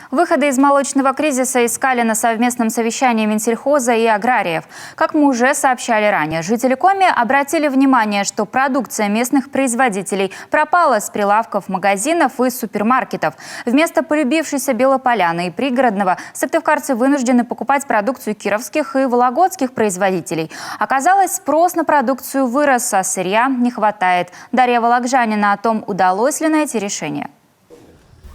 Выходы из молочного кризиса искали на совместном совещании Минсельхоза и аграриев. Как мы уже сообщали ранее, жители Коми обратили внимание, что продукция местных производителей пропала с прилавков магазинов и супермаркетов. Вместо полюбившейся Белополяны и пригородного сыктывкарцы вынуждены покупать продукцию кировских и вологодских производителей. Оказалось, спрос на продукцию вырос, а сырья не хватает. Дарья Вологжанина о том, удалось ли найти решение.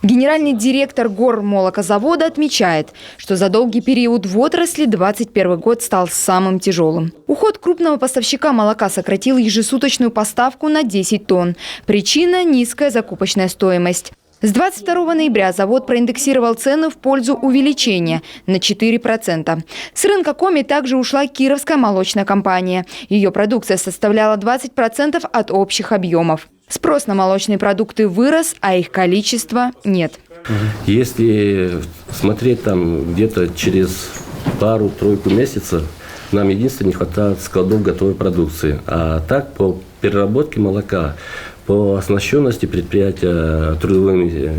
Генеральный директор Гормолокозавода отмечает, что за долгий период в отрасли 2021 год стал самым тяжелым. Уход крупного поставщика молока сократил ежесуточную поставку на 10 тонн. Причина – низкая закупочная стоимость. С 22 ноября завод проиндексировал цены в пользу увеличения на 4%. С рынка Коми также ушла Кировская молочная компания. Ее продукция составляла 20% от общих объемов. Спрос на молочные продукты вырос, а их количество нет. Если смотреть там где-то через пару-тройку месяцев, нам единственное не хватает складов готовой продукции. А так по переработке молока, по оснащенности предприятия трудовыми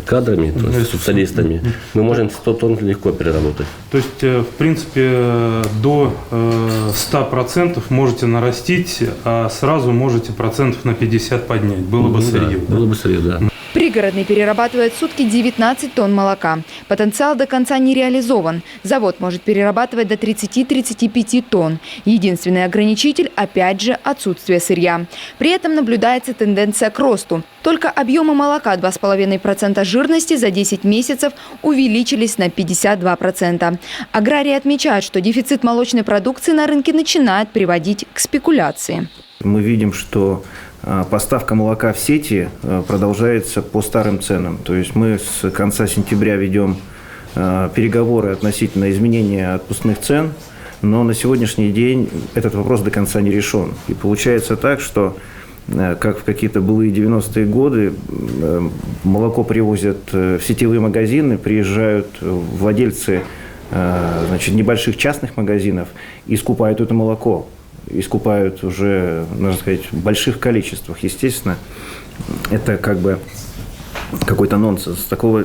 кадрами, то есть специалистами, мы можем 100 тонн легко переработать. То есть, в принципе, до 100% можете нарастить, а сразу можете процентов на 50 поднять. Было бы сырье. Да, было бы сырье, да. Пригородный перерабатывает в сутки 19 тонн молока. Потенциал до конца не реализован. Завод может перерабатывать до 30-35 тонн. Единственный ограничитель – опять же отсутствие сырья. При этом наблюдается тенденция к росту. Только объемы молока 2,5% жирности за 10 месяцев увеличились на 52%. Аграрии отмечают, что дефицит молочной продукции на рынке начинает приводить к спекуляции. Мы видим, что поставка молока в сети продолжается по старым ценам. То есть мы с конца сентября ведем переговоры относительно изменения отпускных цен, но на сегодняшний день этот вопрос до конца не решен. И получается так, что как в какие-то былые 90-е годы молоко привозят в сетевые магазины, приезжают владельцы небольших частных магазинов и скупают это молоко. И скупают уже, можно сказать, в больших количествах. Естественно, это как бы какой-то нонсенс. Такого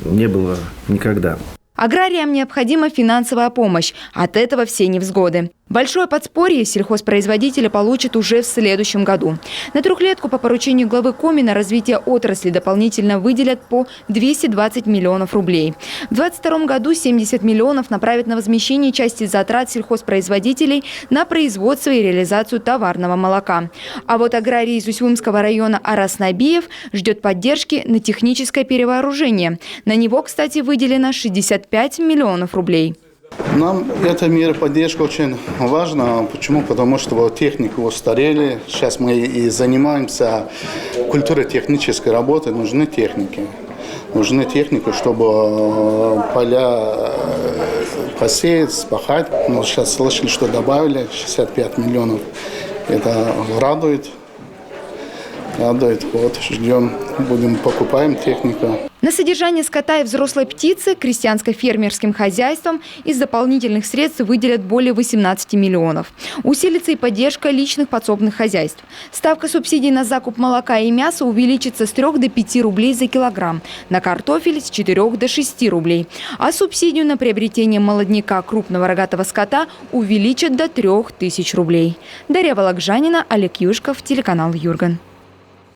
не было никогда. Аграриям необходима финансовая помощь. От этого все невзгоды. Большое подспорье сельхозпроизводители получат уже в следующем году. На трехлетку по поручению главы Коми на развитие отрасли дополнительно выделят по 220 миллионов рублей. В 2022 году 70 миллионов направят на возмещение части затрат сельхозпроизводителей на производство и реализацию товарного молока. А вот аграрий из Усть-Илимского района Арас Набиев ждет поддержки на техническое перевооружение. На него, кстати, выделено 65 миллионов рублей. Нам эта мера поддержки очень важна. Почему? Потому что техники устарели. Сейчас мы и занимаемся культурой технической работы. Нужны техники. Нужны техники, чтобы поля посеять, спахать. Мы сейчас слышали, что добавили 65 миллионов. Это радует. Вот, ждем, покупаем технику. На содержание скота и взрослой птицы крестьянско-фермерским хозяйствам из дополнительных средств выделят более 18 миллионов. Усилится и поддержка личных подсобных хозяйств. Ставка субсидий на закуп молока и мяса увеличится с 3 до 5 рублей за килограмм, на картофель с 4 до 6 рублей. А субсидию на приобретение молодняка крупного рогатого скота увеличат до 3000 рублей. Дарья Вологжанина, Олег Юшков, телеканал Юрган.